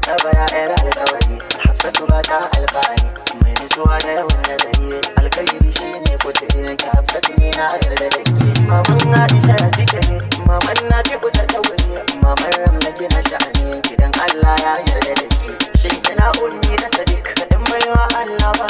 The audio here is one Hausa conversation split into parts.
tattabara yar alƙawari Hafsatu ba ta alfahari mai nutsuwa da yawan nazari alƙairi shi ne kuturi ki Hafsatu ne na yarda da ke maman Aisha ya fike ne maman na fi kusa ta wuri maman Ramla kina sha'ani gidan Allah ya yarda da ke shin kina ummi da Sadiq kadin baiwa Allah ba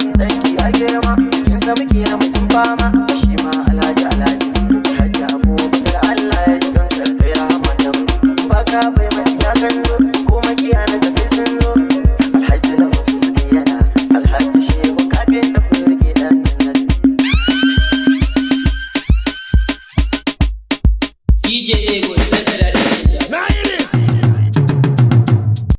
Thank you. na muke na mutum fama shi ma alhaji hajji abubakar Allah ya ji kan karfe rahama da mu baka bai mai ya ganzo ko makiya na da sai sun zo alhaji da mutum yana alhaji shehu kafin da kurke dan nan DJ Ego,